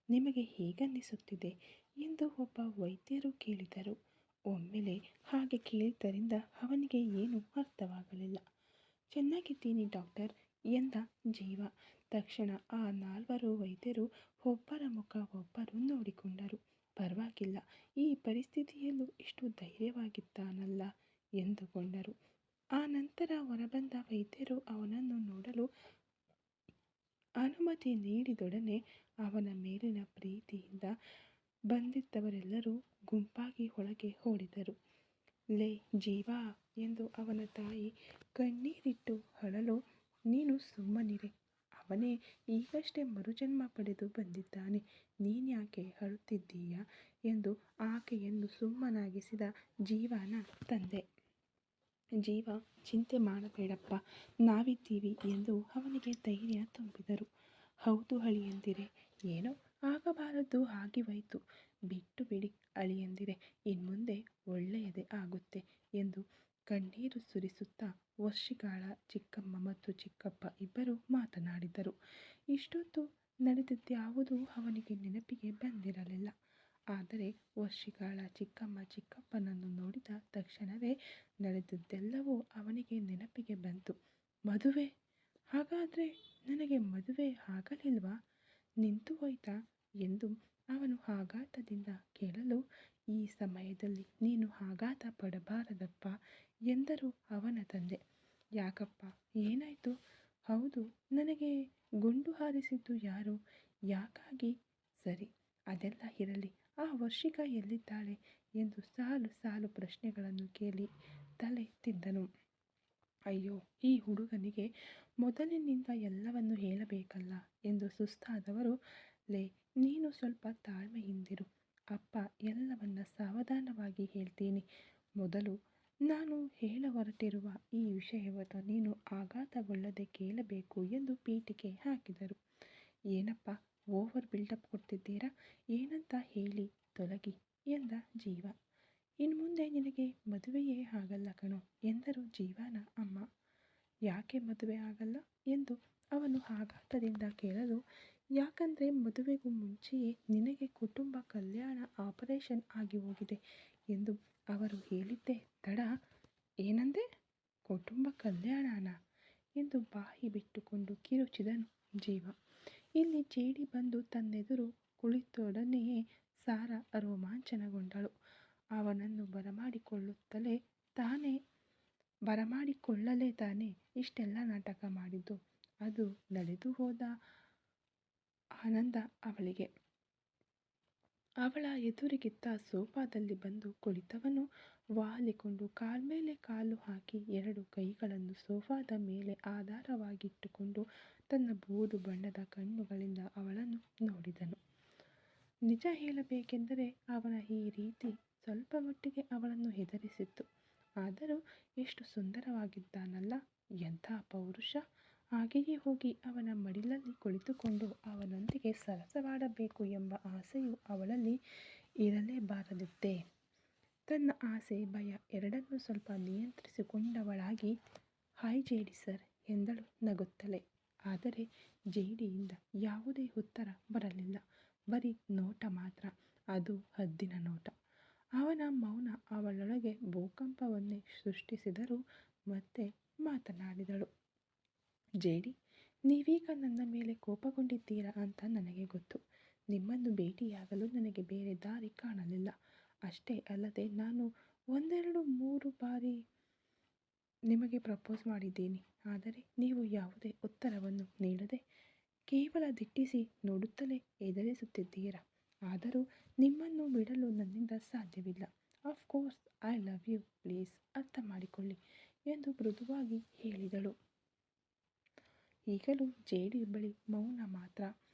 ನಿಮಗೆ ಹೇಗನ್ನಿಸುತ್ತಿದೆ ಎಂದು ಒಬ್ಬ ವೈದ್ಯರು ಕೇಳಿದರು. ಒಮ್ಮೆಲೆ ಹಾಗೆ ಕೇಳಿದ್ದರಿಂದ ಅವನಿಗೆ ಏನೂ ಅರ್ಥವಾಗಲಿಲ್ಲ. ಚೆನ್ನಾಗಿದ್ದೀನಿ ಡಾಕ್ಟರ್ ಎಂದ ಜೀವ. ತಕ್ಷಣ ಆ 4 ವೈದ್ಯರು ಒಬ್ಬರ ಮುಖ ಒಬ್ಬರು ನೋಡಿಕೊಂಡರು. ಪರವಾಗಿಲ್ಲ, ಈ ಪರಿಸ್ಥಿತಿಯಲ್ಲೂ ಇಷ್ಟು ಧೈರ್ಯವಾಗಿದ್ದಾನಲ್ಲ ಎಂದುಕೊಂಡರು. ಆ ನಂತರ ಹೊರಬಂದ ವೈದ್ಯರು ಅವನನ್ನು ನೋಡಲು ಅನುಮತಿ ನೀಡಿದೊಡನೆ ಅವನ ಮೇಲಿನ ಪ್ರೀತಿಯಿಂದ ಬಂದಿದ್ದವರೆಲ್ಲರೂ ಗುಂಪಾಗಿ ಒಳಗೆ ಓಡಿದರು. ಲೇ ಜೀವಾ ಎಂದು ಅವನ ತಾಯಿ ಕಣ್ಣೀರಿಟ್ಟು ಅಳಲು, ನೀನು ಸುಮ್ಮನಿರೆ, ಅವನೇ ಈಗಷ್ಟೇ ಮರುಜನ್ಮ ಪಡೆದು ಬಂದಿದ್ದಾನೆ, ನೀನ್ಯಾಕೆ ಅಳುತ್ತಿದ್ದೀಯಾ ಎಂದು ಆಕೆಯನ್ನು ಸುಮ್ಮನಾಗಿಸಿದ ಜೀವನ ತಂದೆ. ಜೀವ, ಚಿಂತೆ ಮಾಡಬೇಡಪ್ಪ, ನಾವಿದ್ದೀವಿ ಎಂದು ಅವನಿಗೆ ಧೈರ್ಯ ತುಂಬಿದರು. ಹೌದು ಅಳಿಯಂದಿರೆ, ಏನೋ ಆಗಬಾರದ್ದು ಆಗಿಹೋಯ್ತು, ಬಿಟ್ಟು ಬಿಡಿ ಅಳಿಯಂದಿರೆ, ಇನ್ಮುಂದೆ ಒಳ್ಳೆಯದೇ ಆಗುತ್ತೆ ಎಂದು ಕಣ್ಣೀರು ಸುರಿಸುತ್ತಾ ವರ್ಷಿಗಾಳ ಚಿಕ್ಕಮ್ಮ ಮತ್ತು ಚಿಕ್ಕಪ್ಪ ಇಬ್ಬರು ಮಾತನಾಡಿದರು. ಇಷ್ಟೊತ್ತು ನಡೆದಿದ್ದ್ಯಾವುದೂ ಅವನಿಗೆ ನೆನಪಿಗೆ ಬಂದಿರಲಿಲ್ಲ. ಆದರೆ ವರ್ಷಿಗಾಳ ಚಿಕ್ಕಮ್ಮ ಚಿಕ್ಕಪ್ಪನನ್ನು ನೋಡಿದ ತಕ್ಷಣವೇ ನಡೆದಿದ್ದೆಲ್ಲವೂ ಅವನಿಗೆ ನೆನಪಿಗೆ ಬಂತು. ಮದುವೆ? ಹಾಗಾದರೆ ನನಗೆ ಮದುವೆ ಆಗಲಿಲ್ವಾ, ನಿಂತು ಹೋಯ್ತಾ ಎಂದು ಅವನು ಆಘಾತದಿಂದ ಕೇಳಲು, ಈ ಸಮಯದಲ್ಲಿ ನೀನು ಆಘಾತ ಪಡಬಾರದಪ್ಪ ಎಂದರು ಅವನ ತಂದೆ. ಯಾಕಪ್ಪ, ಏನಾಯಿತು? ಹೌದು, ನನಗೆ ಗುಂಡು ಹಾರಿಸಿದ್ದು ಯಾರು, ಯಾಕಾಗಿ? ಸರಿ, ಅದೆಲ್ಲ ಇರಲಿ, ಆ ವರ್ಷಿಕಾ ಎಲ್ಲಿದ್ದಾಳೆ ಎಂದು ಸಾಲು ಸಾಲು ಪ್ರಶ್ನೆಗಳನ್ನು ಕೇಳಿ ತಲೆ ತಿಂದನು. ಅಯ್ಯೋ, ಈ ಹುಡುಗನಿಗೆ ಮೊದಲಿನಿಂದ ಎಲ್ಲವನ್ನೂ ಹೇಳಬೇಕಲ್ಲ ಎಂದು ಸುಸ್ತಾದವರು, ಲೇ, ನೀನು ಸ್ವಲ್ಪ ತಾಳ್ಮೆಯಿಂದಿರು, ಅಪ್ಪ ಎಲ್ಲವನ್ನ ಸಾವಧಾನವಾಗಿ ಹೇಳ್ತೀನಿ, ಮೊದಲು ನಾನು ಹೇಳ ಹೊರಟಿರುವ ಈ ವಿಷಯವನ್ನು ನೀನು ಆಘಾತಗೊಳ್ಳದೆ ಕೇಳಬೇಕು ಎಂದು ಪೀಠಿಕೆ ಹಾಕಿದರು. ಏನಪ್ಪ ಓವರ್ ಬಿಲ್ಡಪ್ ಕೊಡ್ತಿದ್ದೀರಾ, ಏನಂತ ಹೇಳಿ ತೊಲಗಿ ಎಂದ ಜೀವ. ಇನ್ಮುಂದೆ ನಿನಗೆ ಮದುವೆಯೇ ಆಗಲ್ಲ ಕಣೋ ಎಂದರು ಜೀವನ ಅಮ್ಮ. ಯಾಕೆ ಮದುವೆ ಆಗಲ್ಲ ಎಂದು ಅವನು ಆಘಾತದಿಂದ ಕೇಳಲು, ಯಾಕಂದರೆ ಮದುವೆಗೂ ಮುಂಚೆಯೇ ನಿನಗೆ ಕುಟುಂಬ ಕಲ್ಯಾಣ ಆಪರೇಷನ್ ಆಗಿ ಹೋಗಿದೆ ಎಂದು ಅವರು ಹೇಳಿದ್ದೇ ತಡ. ಏನಂದೆ? ಕುಟುಂಬ ಕಲ್ಯಾಣನ ಎಂದು ಬಾಯಿ ಬಿಟ್ಟುಕೊಂಡು ಕಿರುಚಿದನು ಜೀವ. ಇಲ್ಲಿ ಜೇಡಿ ಬಂದು ತನ್ನೆದುರು ಕುಳಿತೊಡನೆಯೇ ಸಾರಾ ರೋಮಾಂಚನಗೊಂಡಳು. ಅವನನ್ನು ಬರಮಾಡಿಕೊಳ್ಳಲೇ ತಾನೇ ಇಷ್ಟೆಲ್ಲ ನಾಟಕ ಮಾಡಿದ್ದು. ಅದು ನಡೆದು ಹೋದ ಆನಂದ ಅವಳಿಗೆ. ಅವಳ ಎದುರಿಗಿದ್ದ ಸೋಫಾದಲ್ಲಿ ಬಂದು ಕುಳಿತವನು ವಾಲಿಕೊಂಡು ಕಾಲ್ಮೇಲೆ ಕಾಲು ಹಾಕಿ 2 ಕೈಗಳನ್ನು ಸೋಫಾದ ಮೇಲೆ ಆಧಾರವಾಗಿಟ್ಟುಕೊಂಡು ತನ್ನ ಬೂದು ಬಣ್ಣದ ಕಣ್ಣುಗಳಿಂದ ಅವಳನ್ನು ನೋಡಿದನು. ನಿಜ ಹೇಳಬೇಕೆಂದರೆ ಅವನ ಈ ರೀತಿ ಸ್ವಲ್ಪ ಮಟ್ಟಿಗೆ ಅವಳನ್ನು ಹೆದರಿಸಿತ್ತು. ಆದರೂ ಎಷ್ಟು ಸುಂದರವಾಗಿದ್ದಾನಲ್ಲ, ಎಂಥ ಪೌರುಷ! ಹಾಗೆಯೇ ಹೋಗಿ ಅವನ ಮಡಿಲಲ್ಲಿ ಕುಳಿತುಕೊಂಡು ಅವನೊಂದಿಗೆ ಸರಸವಾಡಬೇಕು ಎಂಬ ಆಸೆಯು ಅವಳಲ್ಲಿ ಇರಲೇಬಾರದಿತ್ತೇ? ತನ್ನ ಆಸೆ ಭಯ ಎರಡನ್ನೂ ಸ್ವಲ್ಪ ನಿಯಂತ್ರಿಸಿಕೊಂಡವಳಾಗಿ, ಹಾಯ್ ಜೇಡಿ ಸರ್ ಎಂದಳು ನಗುತ್ತಲೇ. ಆದರೆ ಜೇಡಿಯಿಂದ ಯಾವುದೇ ಉತ್ತರ ಬರಲಿಲ್ಲ. ಬರೀ ನೋಟ ಮಾತ್ರ, ಅದು ಹದ್ದಿನ ನೋಟ. ಅವನ ಮೌನ ಅವಳೊಳಗೆ ಭೂಕಂಪವನ್ನೇ ಸೃಷ್ಟಿಸಿದರೂ ಮತ್ತೆ ಮಾತನಾಡಿದಳು. ಜೇಡಿ, ನೀವೀಗ ನನ್ನ ಮೇಲೆ ಕೋಪಗೊಂಡಿದ್ದೀರಾ ಅಂತ ನನಗೆ ಗೊತ್ತು. ನಿಮ್ಮನ್ನು ಭೇಟಿಯಾಗಲು ನನಗೆ ಬೇರೆ ದಾರಿ ಕಾಣಲಿಲ್ಲ. ಅಷ್ಟೇ ಅಲ್ಲದೆ ನಾನು 1-2-3 ಬಾರಿ ನಿಮಗೆ ಪ್ರಪೋಸ್ ಮಾಡಿದ್ದೀನಿ. ಆದರೆ ನೀವು ಯಾವುದೇ ಉತ್ತರವನ್ನು ನೀಡದೆ ಕೇವಲ ದಿಟ್ಟಿಸಿ ನೋಡುತ್ತಲೇ ಎದುರಿಸುತ್ತಿದ್ದೀರಾ. ಆದರೂ ನಿಮ್ಮನ್ನು ಬಿಡಲು ನನ್ನಿಂದ ಸಾಧ್ಯವಿಲ್ಲ. Of course I love you, please ಅರ್ಥ ಮಾಡಿಕೊಳ್ಳಿ ಎಂದು ಮೃದುವಾಗಿ ಹೇಳಿದಳು. ಈಗಲೂ ಜೇಡಿ ಬಳಿ ಮೌನ ಮಾತ್ರ.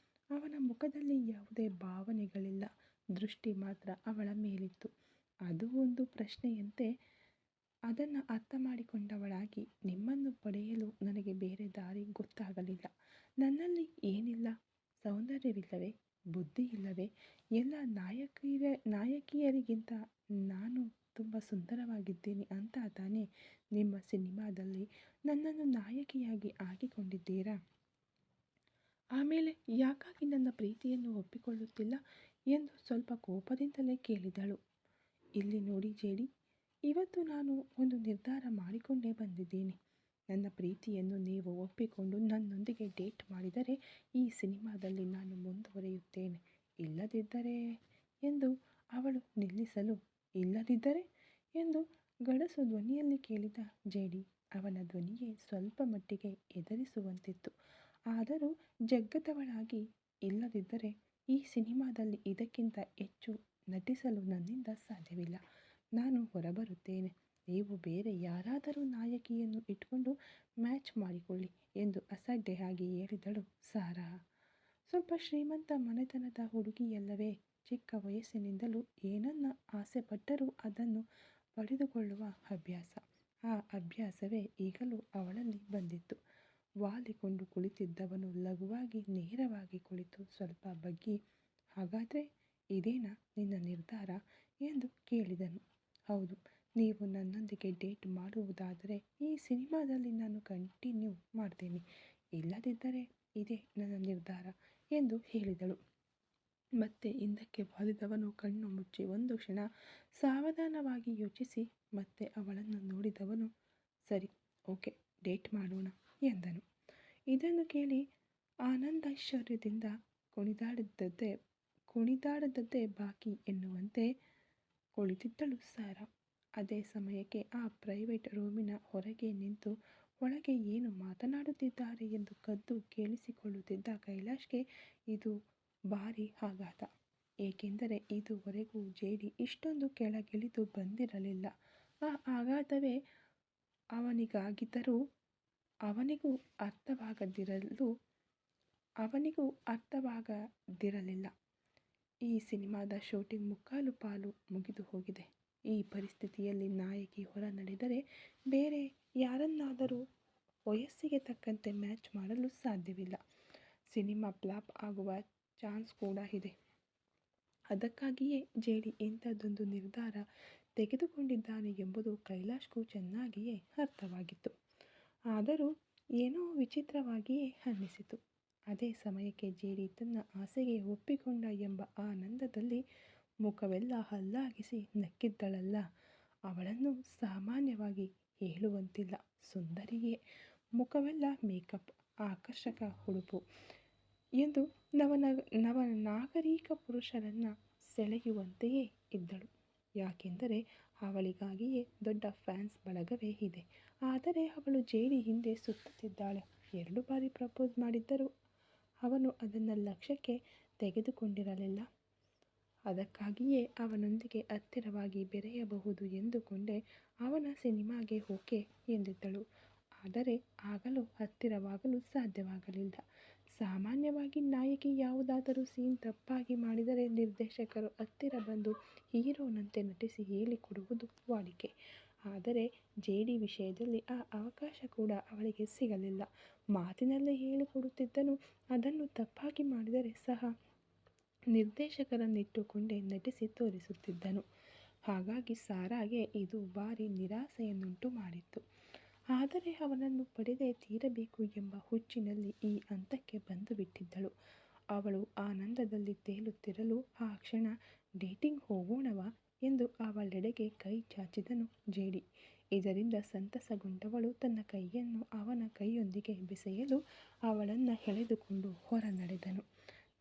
ಅವನ ಮುಖದಲ್ಲಿ ಯಾವುದೇ ಭಾವನೆಗಳಿಲ್ಲ. ದೃಷ್ಟಿ ಮಾತ್ರ ಅವಳ ಮೇಲಿತ್ತು. ಅದು ಒಂದು ಪ್ರಶ್ನೆಯಂತೆ. ಅದನ್ನು ಅರ್ಥ ಮಾಡಿಕೊಂಡವಳಾಗಿ, ನಿಮ್ಮನ್ನು ಪಡೆಯಲು ನನಗೆ ಬೇರೆ ದಾರಿ ಗೊತ್ತಾಗಲಿಲ್ಲ. ನನ್ನಲ್ಲಿ ಏನಿಲ್ಲ? ಸೌಂದರ್ಯವಿಲ್ಲವೇ? ಬುದ್ಧಿ ಇಲ್ಲವೇ? ಎಲ್ಲ ನಾಯಕಿಯರಿಗಿಂತ ನಾನು ತುಂಬ ಸುಂದರವಾಗಿದ್ದೀನಿ ಅಂತ ತಾನೇ ನಿಮ್ಮ ಸಿನಿಮಾದಲ್ಲಿ ನನ್ನನ್ನು ನಾಯಕಿಯಾಗಿ ಹಾಕಿಕೊಂಡಿದ್ದೀರಾ? ಆಮೇಲೆ ಯಾಕಾಗಿ ನನ್ನ ಪ್ರೀತಿಯನ್ನು ಒಪ್ಪಿಕೊಳ್ಳುತ್ತಿಲ್ಲ ಎಂದು ಸ್ವಲ್ಪ ಕೋಪದಿಂದಲೇ ಕೇಳಿದಳು. ಇಲ್ಲಿ ನೋಡಿ ಜೇಡಿ, ಇವತ್ತು ನಾನು ಒಂದು ನಿರ್ಧಾರ ಮಾಡಿಕೊಂಡೇ ಬಂದಿದ್ದೀನಿ. ನನ್ನ ಪ್ರೀತಿಯನ್ನು ನೀವು ಒಪ್ಪಿಕೊಂಡು ನನ್ನೊಂದಿಗೆ ಡೇಟ್ ಮಾಡಿದರೆ ಈ ಸಿನಿಮಾದಲ್ಲಿ ನಾನು ಮುಂದುವರಿಯುತ್ತೇನೆ. ಇಲ್ಲದಿದ್ದರೆ ಎಂದು ಅವಳು ನಿಲ್ಲಿಸಲು, ಇಲ್ಲದಿದ್ದರೆ ಎಂದು ಗಡಸು ಧ್ವನಿಯಲ್ಲಿ ಕೇಳಿದ ಜೇಡಿ. ಅವನ ಧ್ವನಿಯೇ ಸ್ವಲ್ಪ ಮಟ್ಟಿಗೆ ಹೆದರಿಸುವಂತಿತ್ತು. ಆದರೂ ಜಗ್ಗದವಳಾಗಿ, ಇಲ್ಲದಿದ್ದರೆ ಈ ಸಿನಿಮಾದಲ್ಲಿ ಇದಕ್ಕಿಂತ ಹೆಚ್ಚು ನಟಿಸಲು ನನ್ನಿಂದ ಸಾಧ್ಯವಿಲ್ಲ. ನಾನು ಹೊರಬರುತ್ತೇನೆ. ನೀವು ಬೇರೆ ಯಾರಾದರೂ ನಾಯಕಿಯನ್ನು ಇಟ್ಕೊಂಡು ಮ್ಯಾಚ್ ಮಾಡಿಕೊಳ್ಳಿ ಎಂದು ಅಸಡ್ಡೆಯಾಗಿ ಹೇಳಿದಳು ಸಾರಾ. ಸ್ವಲ್ಪ ಶ್ರೀಮಂತ ಮನೆತನದ ಹುಡುಗಿಯಲ್ಲವೇ? ಚಿಕ್ಕ ವಯಸ್ಸಿನಿಂದಲೂ ಏನನ್ನ ಆಸೆಪಟ್ಟರೂ ಅದನ್ನು ಪಡೆದುಕೊಳ್ಳುವ ಅಭ್ಯಾಸ. ಆ ಅಭ್ಯಾಸವೇ ಈಗಲೂ ಅವಳಲ್ಲಿ ಬಂದಿತ್ತು. ವಾಲಿಕೊಂಡು ಕುಳಿತಿದ್ದವನು ಲಘುವಾಗಿ ನೇರವಾಗಿ ಕುಳಿತು ಸ್ವಲ್ಪ ಬಗ್ಗಿ, ಹಾಗಾದರೆ ಇದೇನಾ ನಿನ್ನ ನಿರ್ಧಾರ ಎಂದು ಕೇಳಿದನು. ಹೌದು, ನೀವು ನನ್ನೊಂದಿಗೆ ಡೇಟ್ ಮಾಡುವುದಾದರೆ ಈ ಸಿನಿಮಾದಲ್ಲಿ ನಾನು ಕಂಟಿನ್ಯೂ ಮಾಡ್ತೀನಿ. ಇಲ್ಲದಿದ್ದರೆ ಇದೇ ನನ್ನ ನಿರ್ಧಾರ ಎಂದು ಹೇಳಿದಳು. ಮತ್ತೆ ಹಿಂದಕ್ಕೆ ವಾಲಿದವನು ಕಣ್ಣು ಮುಚ್ಚಿ ಒಂದು ಕ್ಷಣ ಸಾವಧಾನವಾಗಿ ಯೋಚಿಸಿ ಮತ್ತೆ ಅವಳನ್ನು ನೋಡಿದವನು, ಸರಿ, ಓಕೆ, ಡೇಟ್ ಮಾಡೋಣ ಎಂದನು. ಇದನ್ನು ಕೇಳಿ ಆನಂದೈಶ್ವರ್ಯದಿಂದ ಕುಣಿದಾಡದದ್ದೇ ಬಾಕಿ ಎನ್ನುವಂತೆ ಕುಳಿತಿದ್ದಳು ಸಾರಾ. ಅದೇ ಸಮಯಕ್ಕೆ ಆ ಪ್ರೈವೇಟ್ ರೂಮಿನ ಹೊರಗೆ ನಿಂತು ಒಳಗೆ ಏನು ಮಾತನಾಡುತ್ತಿದ್ದಾರೆ ಎಂದು ಕದ್ದು ಕೇಳಿಸಿಕೊಳ್ಳುತ್ತಿದ್ದ ಕೈಲಾಶ್ಗೆ ಇದು ಭಾರೀ ಆಘಾತ. ಏಕೆಂದರೆ ಇದುವರೆಗೂ ಜೇಡಿ ಇಷ್ಟೊಂದು ಕೆಳಗಿಳಿದು ಬಂದಿರಲಿಲ್ಲ. ಆ ಆಘಾತವೇ ಅವನಿಗಾಗಿದ್ದರೂ ಅವನಿಗೂ ಅರ್ಥವಾಗದಿರಲಿಲ್ಲ. ಈ ಸಿನಿಮಾದ ಶೂಟಿಂಗ್ ಮುಕ್ಕಾಲು ಪಾಲು ಮುಗಿದು ಹೋಗಿದೆ. ಈ ಪರಿಸ್ಥಿತಿಯಲ್ಲಿ ನಾಯಕಿ ಹೊರ ನಡೆದರೆ ಬೇರೆ ಯಾರನ್ನಾದರೂ ವಯಸ್ಸಿಗೆ ತಕ್ಕಂತೆ ಮ್ಯಾಚ್ ಮಾಡಲು ಸಾಧ್ಯವಿಲ್ಲ. ಸಿನಿಮಾ ಫ್ಲಾಪ್ ಆಗುವ ಚಾನ್ಸ್ ಕೂಡ ಇದೆ. ಅದಕ್ಕಾಗಿಯೇ ಜೇಡಿ ಇಂಥದ್ದೊಂದು ನಿರ್ಧಾರ ತೆಗೆದುಕೊಂಡಿದ್ದಾನೆ ಎಂಬುದು ಕೈಲಾಶ್ಗೂ ಚೆನ್ನಾಗಿಯೇ ಅರ್ಥವಾಗಿತ್ತು. ಆದರೂ ಏನೋ ವಿಚಿತ್ರವಾಗಿಯೇ ಅನ್ನಿಸಿತು. ಅದೇ ಸಮಯಕ್ಕೆ ಜೇಡಿ ತನ್ನ ಆಸೆಗೆ ಒಪ್ಪಿಕೊಂಡ ಎಂಬ ಆನಂದದಲ್ಲಿ ಮುಖವೆಲ್ಲ ಹಲ್ಲಾಗಿಸಿ ನಕ್ಕಿದ್ದಳಲ್ಲ, ಅವಳನ್ನು ಸಾಮಾನ್ಯವಾಗಿ ಹೇಳುವಂತಿಲ್ಲ ಸುಂದರಿಯೇ. ಮುಖವೆಲ್ಲ ಮೇಕಪ್, ಆಕರ್ಷಕ ಉಡುಪು ಎಂದು ನವನಾಗರಿಕ ಪುರುಷರನ್ನು ಸೆಳೆಯುವಂತೆಯೇ ಇದ್ದಳು. ಯಾಕೆಂದರೆ ಅವಳಿಗಾಗಿಯೇ ದೊಡ್ಡ ಫ್ಯಾನ್ಸ್ ಬಳಗವೇ ಇದೆ. ಆದರೆ ಅವಳು ಜೇಡಿ ಹಿಂದೆ ಸುತ್ತುತ್ತಿದ್ದಾಳೆ. 2 ಬಾರಿ ಪ್ರಪೋಸ್ ಮಾಡಿದ್ದರೂ ಅವನು ಅದನ್ನು ಲಕ್ಷ್ಯಕ್ಕೆ ತೆಗೆದುಕೊಂಡಿರಲಿಲ್ಲ. ಅದಕ್ಕಾಗಿಯೇ ಅವನೊಂದಿಗೆ ಹತ್ತಿರವಾಗಿ ಬೆರೆಯಬಹುದು ಎಂದುಕೊಂಡೇ ಅವನ ಸಿನಿಮಾಗೆ ಓಕೆ ಎಂದಿದ್ದಳು. ಆದರೆ ಆಗಲೂ ಹತ್ತಿರವಾಗಲು ಸಾಧ್ಯವಾಗಲಿಲ್ಲ. ಸಾಮಾನ್ಯವಾಗಿ ನಾಯಕಿ ಯಾವುದಾದರೂ ಸೀನ್ ತಪ್ಪಾಗಿ ಮಾಡಿದರೆ ನಿರ್ದೇಶಕರು ಹತ್ತಿರ ಬಂದು ಹೀರೋನಂತೆ ನಟಿಸಿ ಹೇಳಿಕೊಡುವುದು ವಾಡಿಕೆ. ಆದರೆ ಜೇಡಿ ವಿಷಯದಲ್ಲಿ ಆ ಅವಕಾಶ ಕೂಡ ಅವಳಿಗೆ ಸಿಗಲಿಲ್ಲ. ಮಾತಿನಲ್ಲೇ ಹೇಳಿಕೊಡುತ್ತಿದ್ದನು. ಅದನ್ನು ತಪ್ಪಾಗಿ ಮಾಡಿದರೆ ಸಹ ನಿರ್ದೇಶಕರನ್ನಿಟ್ಟುಕೊಂಡೇ ನಟಿಸಿ ತೋರಿಸುತ್ತಿದ್ದನು. ಹಾಗಾಗಿ ಸಾರಾಗೆ ಇದು ಭಾರಿ ನಿರಾಸೆಯನ್ನುಂಟು ಮಾಡಿತ್ತು. ಆದರೆ ಅವನನ್ನು ಪಡೆದೇ ತೀರಬೇಕು ಎಂಬ ಹುಚ್ಚಿನಲ್ಲಿ ಈ ಹಂತಕ್ಕೆ ಬಂದು ಬಿಟ್ಟಿದ್ದಳು. ಅವಳು ಆನಂದದಲ್ಲಿ ತೇಲುತ್ತಿರಲು ಆ ಕ್ಷಣ ಡೇಟಿಂಗ್ ಹೋಗೋಣವಾ ಎಂದು ಅವಳೆಡೆಗೆ ಕೈ ಚಾಚಿದನು ಜೇಡಿ. ಇದರಿಂದ ಸಂತಸಗೊಂಡವಳು ತನ್ನ ಕೈಯನ್ನು ಅವನ ಕೈಯೊಂದಿಗೆ ಬೆಸೆಯಲು ಅವಳನ್ನು ಎಳೆದುಕೊಂಡು ಹೊರ ನಡೆದನು.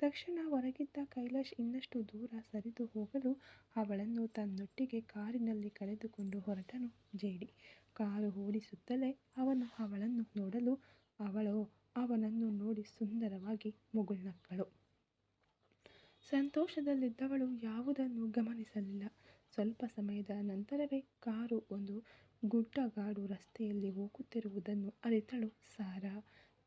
ತಕ್ಷಣ ಹೊರಗಿದ್ದ ಕೈಲಾಶ್ ಇನ್ನಷ್ಟು ದೂರ ಸರಿದು ಹೋಗಲು ಅವಳನ್ನು ತನ್ನೊಟ್ಟಿಗೆ ಕಾರಿನಲ್ಲಿ ಕರೆದುಕೊಂಡು ಹೊರಟನು ಜೇಡಿ. ಕಾರು ಓಡಿಸುತ್ತಲೇ ಅವನು ಅವಳನ್ನು ನೋಡಲು, ಅವಳು ಅವನನ್ನು ನೋಡಿ ಸುಂದರವಾಗಿ ಮುಗುಳ್ನಕ್ಕಳು. ಸಂತೋಷದಲ್ಲಿದ್ದವಳು ಯಾವುದನ್ನು ಗಮನಿಸಲಿಲ್ಲ. ಸ್ವಲ್ಪ ಸಮಯದ ನಂತರವೇ ಕಾರು ಒಂದು ಗುಡ್ಡಗಾಡು ರಸ್ತೆಯಲ್ಲಿ ಹೋಗುತ್ತಿರುವುದನ್ನು ಅರಿತಳು ಸಾರಾ.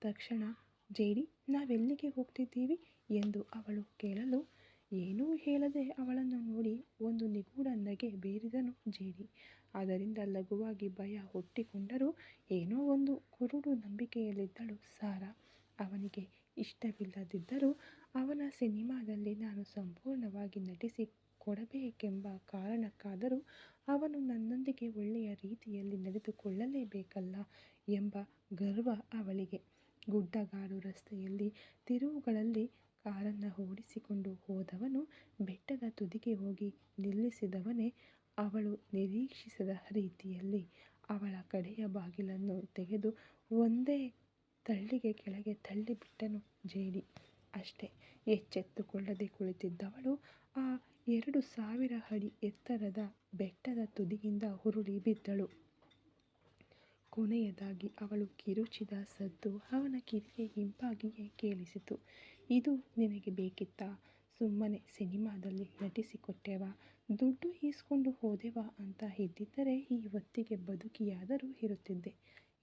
ತಕ್ಷಣ ಜೇಡಿ, ನಾವೆಲ್ಲಿಗೆ ಹೋಗ್ತಿದ್ದೀವಿ ಎಂದು ಅವಳು ಕೇಳಲು, ಏನೂ ಹೇಳದೆ ಅವಳನ್ನು ನೋಡಿ ಒಂದು ನಿಗೂಢ ನಗೆ ಬೀರಿದನು ಜೇಡಿ. ಅದರಿಂದ ಲಘುವಾಗಿ ಭಯ ಹುಟ್ಟಿಕೊಂಡರೂ ಏನೋ ಒಂದು ಕುರುಡು ನಂಬಿಕೆಯಲ್ಲಿದ್ದಳು ಸಾರಾ. ಅವನಿಗೆ ಇಷ್ಟವಿಲ್ಲದಿದ್ದರೂ ಅವನ ಸಿನಿಮಾದಲ್ಲಿ ನಾನು ಸಂಪೂರ್ಣವಾಗಿ ನಟಿಸಿ ಕೊಡಬೇಕೆಂಬ ಕಾರಣಕ್ಕಾದರೂ ಅವನು ನನ್ನೊಂದಿಗೆ ಒಳ್ಳೆಯ ರೀತಿಯಲ್ಲಿ ನಡೆದುಕೊಳ್ಳಲೇಬೇಕಲ್ಲ ಎಂಬ ಗರ್ವ ಅವಳಿಗೆ. ಗುಡ್ಡಗಾಡು ರಸ್ತೆಯಲ್ಲಿ ತಿರುವುಗಳಲ್ಲಿ ಕಾರನ್ನು ಓಡಿಸಿಕೊಂಡು ಹೋದವನು ಬೆಟ್ಟದ ತುದಿಗೆ ಹೋಗಿ ನಿಲ್ಲಿಸಿದವನೇ ಅವಳು ನಿರೀಕ್ಷಿಸದ ರೀತಿಯಲ್ಲಿ ಅವಳ ಕಡೆಯ ಬಾಗಿಲನ್ನು ತೆಗೆದು ಒಂದೇ ತಳ್ಳಿಗೆ ಕೆಳಗೆ ತಳ್ಳಿಬಿಟ್ಟನು ಜೇಡಿ. ಅಷ್ಟೇ, ಎಚ್ಚೆತ್ತುಕೊಳ್ಳದೆ ಕುಳಿತಿದ್ದವಳು ಆ 2000 ಅಡಿ ಎತ್ತರದ ಬೆಟ್ಟದ ತುದಿಯಿಂದ ಉರುಳಿ ಬಿದ್ದಳು. ಕೊನೆಯದಾಗಿ ಅವಳು ಕಿರುಚಿದ ಸದ್ದು ಅವನ ಕಿವಿಗೆ ಇಂಪಾಗಿಯೇ ಕೇಳಿಸಿತು. ಇದು ನಿನಗೆ ಬೇಕಿತ್ತಾ? ಸುಮ್ಮನೆ ಸಿನಿಮಾದಲ್ಲಿ ನಟಿಸಿಕೊಟ್ಟೆವಾ, ದುಡ್ಡು ಈಸ್ಕೊಂಡು ಹೋದೆವಾ ಅಂತ ಇದ್ದಿದ್ದರೆ ಈ ಹೊತ್ತಿಗೆ ಬದುಕಿಯಾದರೂ ಇರುತ್ತಿದ್ದೆ.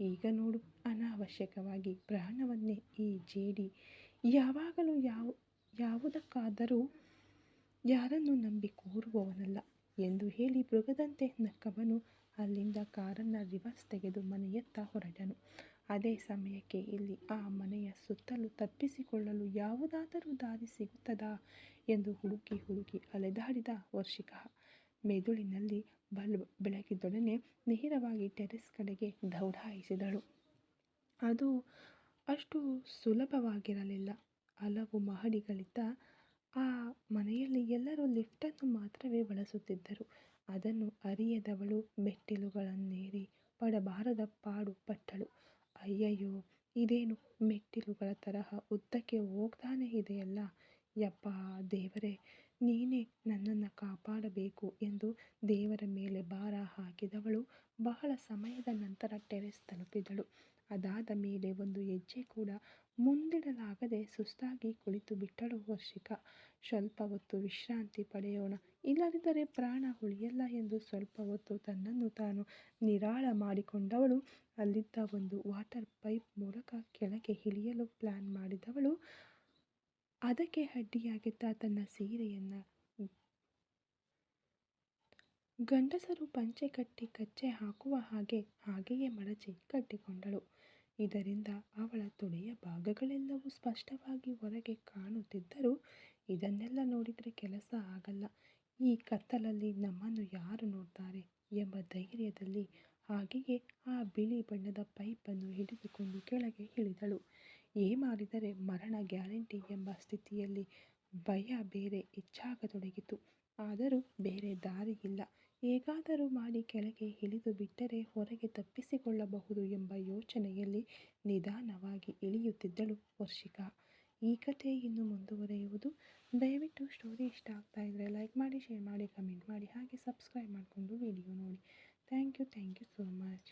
ಈಗ ನೋಡು, ಅನಾವಶ್ಯಕವಾಗಿ ಪ್ರಾಣವನ್ನೇ ಈ ಜೇಡಿ ಯಾವಾಗಲೂ ಯಾವುದಕ್ಕಾದರೂ ಯಾರನ್ನು ನಂಬಿ ಕೂರುವವನಲ್ಲ ಎಂದು ಹೇಳಿ ಮೃಗದಂತೆ ನಕ್ಕವನು ಅಲ್ಲಿಂದ ಕಾರನ್ನು ರಿವರ್ಸ್ ತೆಗೆದು ಮನೆಯತ್ತ ಹೊರಟನು. ಅದೇ ಸಮಯಕ್ಕೆ ಇಲ್ಲಿ ಆ ಮನೆಯ ಸುತ್ತಲೂ ತಪ್ಪಿಸಿಕೊಳ್ಳಲು ಯಾವುದಾದರೂ ದಾರಿ ಸಿಗುತ್ತದಾ ಎಂದು ಹುಡುಕಿ ಹುಡುಕಿ ಅಲೆದಾಡಿದ ವರ್ಷಿಕಾ. ಮೆದುಳಿನಲ್ಲಿ ಬಲ್ಬ್ ಬೆಳಗಿದೊಡನೆ ನೇರವಾಗಿ ಟೆರೆಸ್ ಕಡೆಗೆ ದೌಡಾಯಿಸಿದಳು. ಅದು ಅಷ್ಟು ಸುಲಭವಾಗಿರಲಿಲ್ಲ. ಹಲವು ಮಹಡಿಗಳಿದ್ದ ಆ ಮನೆಯಲ್ಲಿ ಎಲ್ಲರೂ ಲಿಫ್ಟನ್ನು ಮಾತ್ರವೇ ಬಳಸುತ್ತಿದ್ದರು. ಅದನ್ನು ಅರಿಯದವಳು ಮೆಟ್ಟಿಲುಗಳನ್ನೇರಿ ಪಡಬಾರದ ಪಾಡು ಪಟ್ಟಳು. ಅಯ್ಯಯ್ಯೋ, ಇದೇನು ಮೆಟ್ಟಿಲುಗಳ ತರಹ ಉದ್ದಕ್ಕೆ ಹೋಗ್ತಾನೆ ಇದೆಯಲ್ಲ. ಯಪ್ಪಾ ದೇವರೇ, ನೀನೇ ನನ್ನನ್ನು ಕಾಪಾಡಬೇಕು ಎಂದು ದೇವರ ಮೇಲೆ ಭಾರ ಹಾಕಿದವಳು ಬಹಳ ಸಮಯದ ನಂತರ ಟೆರೆಸ್ ತಲುಪಿದಳು. ಅದಾದ ಮೇಲೆ ಒಂದು ಹೆಜ್ಜೆ ಕೂಡ ಮುಂದಿಡಲಾಗದೆ ಸುಸ್ತಾಗಿ ಕುಳಿತು ಬಿಟ್ಟಳು ವರ್ಷಿಕಾ. ಸ್ವಲ್ಪ ಹೊತ್ತು ವಿಶ್ರಾಂತಿ ಪಡೆಯೋಣ, ಇಲ್ಲದಿದ್ದರೆ ಪ್ರಾಣ ಉಳಿಯಲ್ಲ ಎಂದು ಸ್ವಲ್ಪ ಹೊತ್ತು ತನ್ನನ್ನು ತಾನು ನಿರಾಳ ಮಾಡಿಕೊಂಡವಳು ಅಲ್ಲಿದ್ದ ಒಂದು ವಾಟರ್ ಪೈಪ್ ಮೂಲಕ ಕೆಳಗೆ ಇಳಿಯಲು ಪ್ಲಾನ್ ಮಾಡಿದವಳು ಅದಕ್ಕೆ ಅಡ್ಡಿಯಾಗಿದ್ದ ತನ್ನ ಸೀರೆಯನ್ನು ಗಂಡಸರು ಪಂಚೆ ಕಟ್ಟಿ ಕಚ್ಚೆ ಹಾಕುವ ಹಾಗೆಯೇ ಮಡಚಿ ಕಟ್ಟಿಕೊಂಡಳು. ಇದರಿಂದ ಅವಳ ತೊಡೆಯ ಭಾಗಗಳೆಲ್ಲವೂ ಸ್ಪಷ್ಟವಾಗಿ ಹೊರಗೆ ಕಾಣುತ್ತಿದ್ದರೂ ಇದನ್ನೆಲ್ಲ ನೋಡಿದರೆ ಕೆಲಸ ಆಗಲ್ಲ, ಈ ಕತ್ತಲಲ್ಲಿ ನಮ್ಮನ್ನು ಯಾರು ನೋಡ್ತಾರೆ ಎಂಬ ಧೈರ್ಯದಲ್ಲಿ ಹಾಗೆಯೇ ಆ ಬಿಳಿ ಬಣ್ಣದ ಪೈಪನ್ನು ಹಿಡಿದುಕೊಂಡು ಕೆಳಗೆ ಇಳಿದಳು. ಮಾಡಿದರೆ ಮರಣ ಗ್ಯಾರಂಟಿ ಎಂಬ ಸ್ಥಿತಿಯಲ್ಲಿ ಭಯ ಬೇರೆ ಹೆಚ್ಚಾಗತೊಡಗಿತು. ಆದರೂ ಬೇರೆ ದಾರಿಯಿಲ್ಲ, ಹೇಗಾದರೂ ಮಾಡಿ ಕೆಳಗೆ ಇಳಿದು ಬಿಟ್ಟರೆ ಹೊರಗೆ ತಪ್ಪಿಸಿಕೊಳ್ಳಬಹುದು ಎಂಬ ಯೋಚನೆಯಲ್ಲಿ ನಿಧಾನವಾಗಿ ಇಳಿಯುತ್ತಿದ್ದಳು ವರ್ಷಿಕಾ. ಈ ಕಥೆ ಇನ್ನು ಮುಂದುವರಿಯುವುದು. ದಯವಿಟ್ಟು ಸ್ಟೋರಿ ಇಷ್ಟ ಆಗ್ತಾ ಇದ್ದರೆ ಲೈಕ್ ಮಾಡಿ, ಶೇರ್ ಮಾಡಿ, ಕಮೆಂಟ್ ಮಾಡಿ, ಹಾಗೆ ಸಬ್ಸ್ಕ್ರೈಬ್ ಮಾಡಿಕೊಂಡು ವಿಡಿಯೋ ನೋಡಿ. Thank you so much.